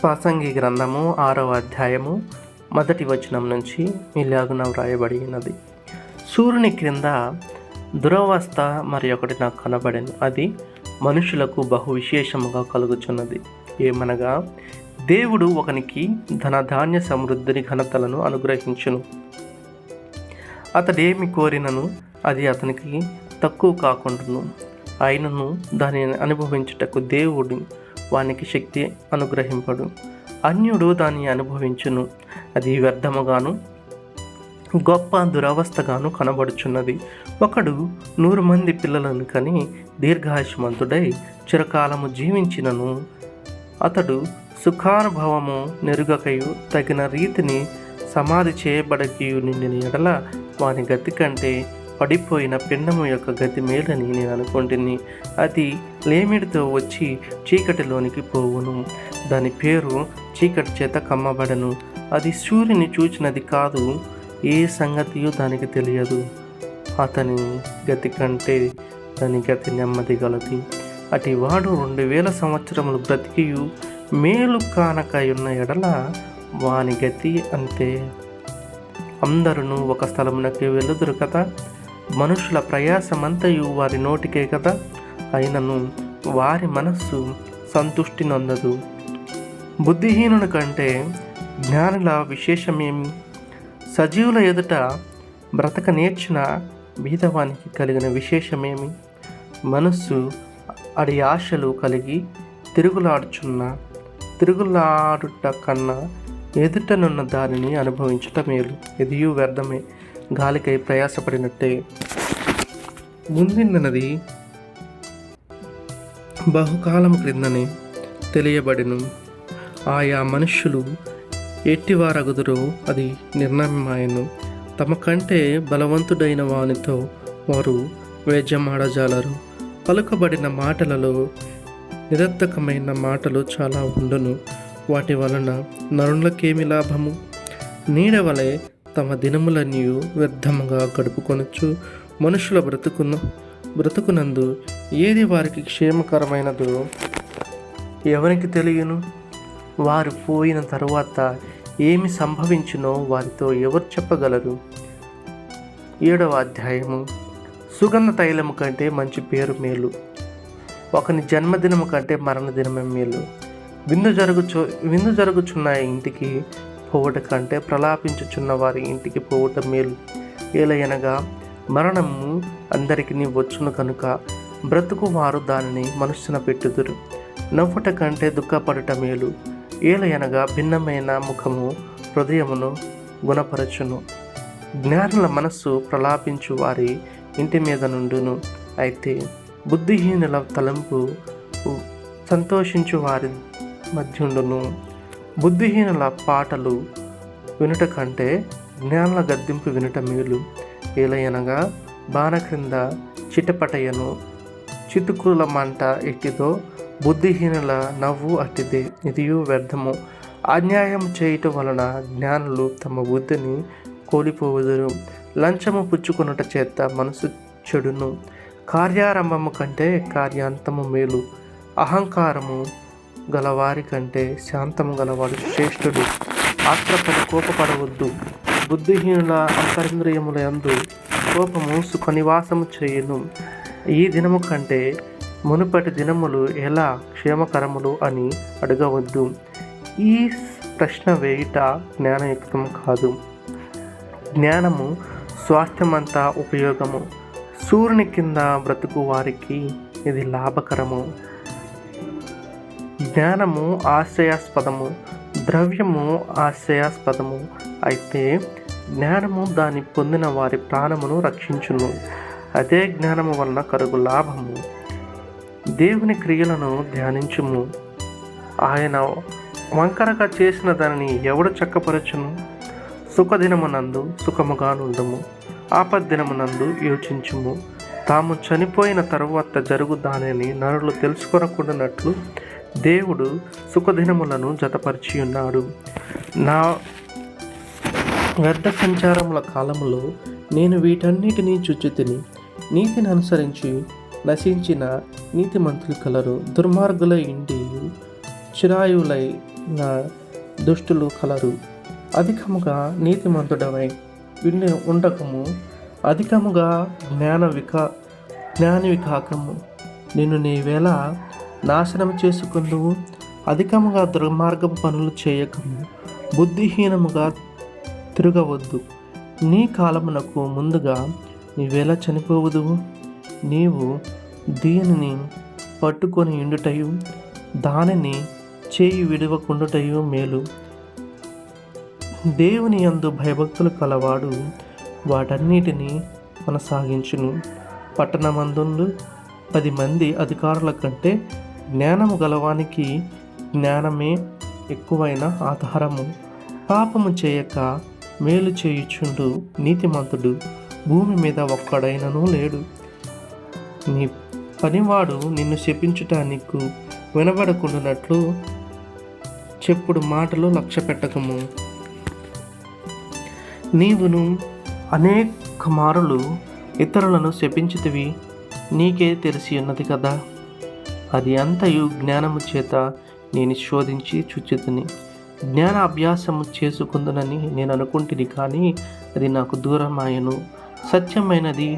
ప్రసంగి గ్రంథము 6వ అధ్యాయము 1వ వచనం నుంచి ఇలాగున వ్రాయబడి ఉన్నది. సూర్యుని క్రింద దురవస్థ మరి ఒకటి నాకు కనబడెను. అది మనుషులకు బహు విశేషముగా కలుగుచున్నది. ఏమనగా, దేవుడు ఒకనికి ధనధాన్య సమృద్ధిని ఘనతలను అనుగ్రహించును. అతడేమి కోరినను అది అతనికి తక్కువ కాకుండాను. అయినను దానిని అనుభవించుటకు దేవుడు వానికి శక్తి అనుగ్రహింపడు. అన్యుడు దాన్ని అనుభవించును, అది వ్యర్థముగాను గొప్ప దురవస్థగాను కనబడుచున్నది. ఒకడు 100 మంది పిల్లలను కని దీర్ఘాయుష్మంతుడై చిరకాలము జీవించినను అతడు సుఖానుభవము నెరుగకయు తగిన రీతిని సమాధి చేయబడకయు నిండిన ఎడల వాని గతి కంటే పడిపోయిన పిండము యొక్క గతి మేలని నేను అనుకుంటుని. అది లేమిడితో వచ్చి చీకటిలోనికి పోవును. దాని పేరు చీకటి చేత కమ్మబడను. అది సూర్యుని చూచినది కాదు, ఏ సంగతియు దానికి తెలియదు. అతని గతి కంటే దాని గతి నెమ్మది గలది. అటి వాడు 2000 సంవత్సరములు బ్రతికియు మేలు కానకయున్న ఎడల వాని గతి అంతే. అందరూ ఒక స్థలమునకే వెళ్ళుదురు కదా. మనుషుల ప్రయాసమంతయు వారి నోటికే కదా. అయినను వారి మనస్సు సంతుష్టి నొందదు. బుద్ధిహీనుని కంటే జ్ఞానుల విశేషమేమి? సజీవుల ఎదుట బ్రతక నేర్చిన బీదవానికి కలిగిన విశేషమేమి? మనస్సు అడి ఆశలు కలిగి తిరుగులాడుట కన్నా ఎదుటనున్న దానిని అనుభవించుట మేలు. ఎదియు వ్యర్థమే, గాలికై ప్రయాసపడినట్టే. ముందున్నది బహుకాలం క్రిందనే తెలియబడిను. ఆయా మనుష్యులు ఎట్టివారగుదురో అది నిర్ణయమాయను. తమ కంటే బలవంతుడైన వానితో వారు వేద్యమాడజాలరు. పలుకబడిన మాటలలో నిరర్థకమైన మాటలు చాలా ఉండును. వాటి వలన నరులకేమి లాభము? నీడవలే తమ దినములన్నీ వ్యర్థముగా గడుపుకొనొచ్చు. మనుషుల బ్రతుకునందు ఏది వారికి క్షేమకరమైనదో ఎవరికి తెలియను? వారు పోయిన తరువాత ఏమి సంభవించునో వారితో ఎవరు చెప్పగలరు? 7వ అధ్యాయము. సుగంధ తైలము కంటే మంచి పేరు మేలు, ఒకని జన్మదినము కంటే మరణదినమే మేలు. విందు జరుగుచున్న ఇంటికి పోవట కంటే ప్రలాపించుచున్న వారి ఇంటికి పోవట మేలు. ఏలయనగా మరణము అందరికీ వచ్చును కనుక బ్రతుకు వారు దానిని మనస్సున పెట్టుదురు. నవ్వుట కంటే దుఃఖపడట మేలు. ఏలయనగా భిన్నమైన ముఖము హృదయమును గుణపరచును. జ్ఞానుల మనస్సు ప్రలాపించు వారి ఇంటి మీద నుండును. అయితే బుద్ధిహీనుల తలంపు సంతోషించు వారి మధ్యుండును. బుద్ధిహీనుల పాటలు వినుట కంటే జ్ఞానుల గద్దింపు వినుట మేలు. ఏలయనగా బాణ క్రింద చిటపటయను, చితుకుల మంట ఎట్టిదో బుద్ధిహీనుల నవ్వు అట్టిదే. ఇదియు వ్యర్థము. అన్యాయం చేయుట వలన జ్ఞానులు తమ బుద్ధిని కోల్పోవుదురు. లంచము పుచ్చుకొనుట చేత మనసు చెడును. కార్యారంభము కంటే కార్యాంతము మేలు. అహంకారము గలవారి కంటే శాంతము గలవాడు శ్రేష్ఠుడు. ఆత్రపడి కోపపడవద్దు. బుద్ధిహీనుల అంతరింద్రియముల యందు కోపము సుఖ నివాసము చేయును. ఈ దినము కంటే మునుపటి దినములు ఎలా క్షేమకరములు అని అడగవద్దు. ఈ ప్రశ్న వేయుట జ్ఞానయుక్తం కాదు. జ్ఞానము స్వాస్థ్యమంతా ఉపయోగము. సూర్యుని కింద బ్రతుకు వారికి ఇది లాభకరము. జ్ఞానము ఆశ్రయాస్పదము, ద్రవ్యము ఆశ్రయాస్పదము. అయితే జ్ఞానము దాన్ని పొందిన వారి ప్రాణమును రక్షించును. అదే జ్ఞానము వలన కలుగు లాభము. దేవుని క్రియలను ధ్యానించుము. ఆయన వంకరగా చేసిన దానిని ఎవడు చక్కపరచును? సుఖదినమునందు సుఖముగా నుండుము, ఆపద్దినమునందు యోచించుము. తాము చనిపోయిన తరువాత జరుగు దానిని నరులు తెలుసుకొనకుండానట్లు దేవుడు సుఖదినములను జతపరిచి ఉన్నాడు. నా వ్యర్థ సంచారముల కాలములో నేను వీటన్నిటినీ చుచ్చితిని. నీతిని అనుసరించి నశించిన నీతిమంతులు కలరు. దుర్మార్గుల ఇంటి చిరాయులై దుష్టులు కలరు. అధికముగా నీతిమంతుడవై విని ఉండకము, అధికముగా జ్ఞానివి కాకము. నిన్ను నీవేళ నాశనం చేసుకుందువు. అధికముగా దుర్మార్గపు పనులు చేయకము, బుద్ధిహీనముగా తిరగవద్దు. నీ కాలమునకు ముందుగా నీవేళ చనిపోవుదువు. నీవు దీనిని పట్టుకొని ఉండుటయు దానిని చేయి విడవకుండుటయు మేలు. దేవుని యందు భయభక్తులు కలవాడు వాటన్నిటినీ కొనసాగించును. పట్టణమందుండు 10 మంది అధికారుల కంటే జ్ఞానము గలవానికి జ్ఞానమే ఎక్కువైన ఆధారము. పాపము చేయక మేలు చేయుచుండు నీతిమంతుడు భూమి మీద ఒక్కడైనను లేడు. నీ పనివాడు నిన్ను శపించుట నీకు వినబడకుండానట్లు చెప్పుడు మాటలు లక్ష్య పెట్టకము. నీవును అనేక మారులు ఇతరులను శపించితివి, నీకే తెలిసి ఉన్నది కదా. అది అంతయు జ్ఞానము చేత నేను శోధించి చూచితిని. జ్ఞాన అభ్యాసము చేసుకుందునని నేను అనుకుంటుని, కానీ అది నాకు దూరమాయను. సత్యమైనది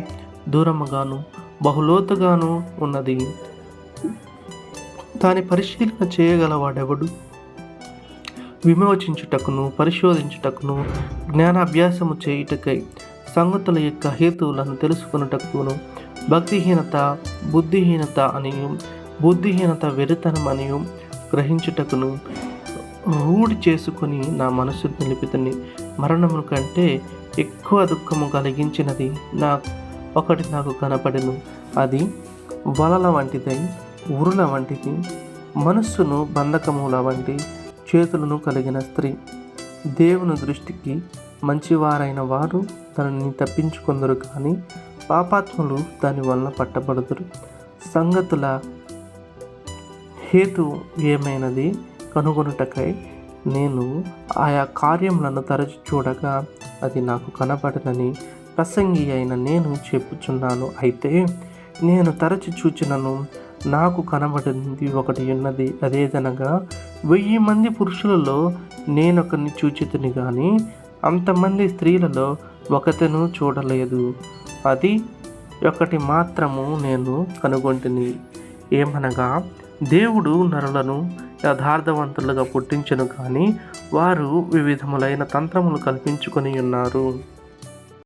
దూరముగాను బహులోతుగాను ఉన్నది. దాని పరిశీలన చేయగలవాడెవడు? విమోచించుటకును పరిశోధించుటకును జ్ఞానాభ్యాసము చేయుటకై సంగతుల యొక్క హేతువులను తెలుసుకొనుటకును భక్తిహీనత బుద్ధిహీనత అనియు బుద్ధిహీనత వెరితనం అనియు గ్రహించుటకును రూఢి చేసుకుని నా మనసు నిలిపితని. మరణము కంటే ఎక్కువ దుఃఖము కలిగించినది ఒకటి నాకు కనపడెను. అది వలల వంటిదై ఉరుల వంటిది, మనస్సును బంధకముల వంటి చేతులను కలిగిన స్త్రీ. దేవుని దృష్టికి మంచివారైన వారు దానిని తప్పించుకొందరు, కానీ పాపాత్ములు దాని వలన పట్టబడుదురు. సంగతుల హేతు ఏమైనది కనుగొనుటకై నేను ఆయా కార్యములను తరచి చూడగా అది నాకు కనబడనని ప్రసంగి అయిన నేను చెప్పుచున్నాను. అయితే నేను తరచి చూచినను నాకు కనబడింది ఒకటి ఉన్నది. అదేదనగా 1000 మంది పురుషులలో నేనొకరిని చూచితిని, కానీ అంతమంది స్త్రీలలో ఒకతను చూడలేదు. అది ఒకటి మాత్రము నేను కనుగొంటిని, ఏమనగా దేవుడు నరులను యథార్థవంతులుగా పుట్టించెను, కానీ వారు వివిధములైన తంత్రములు కల్పించుకొని ఉన్నారు.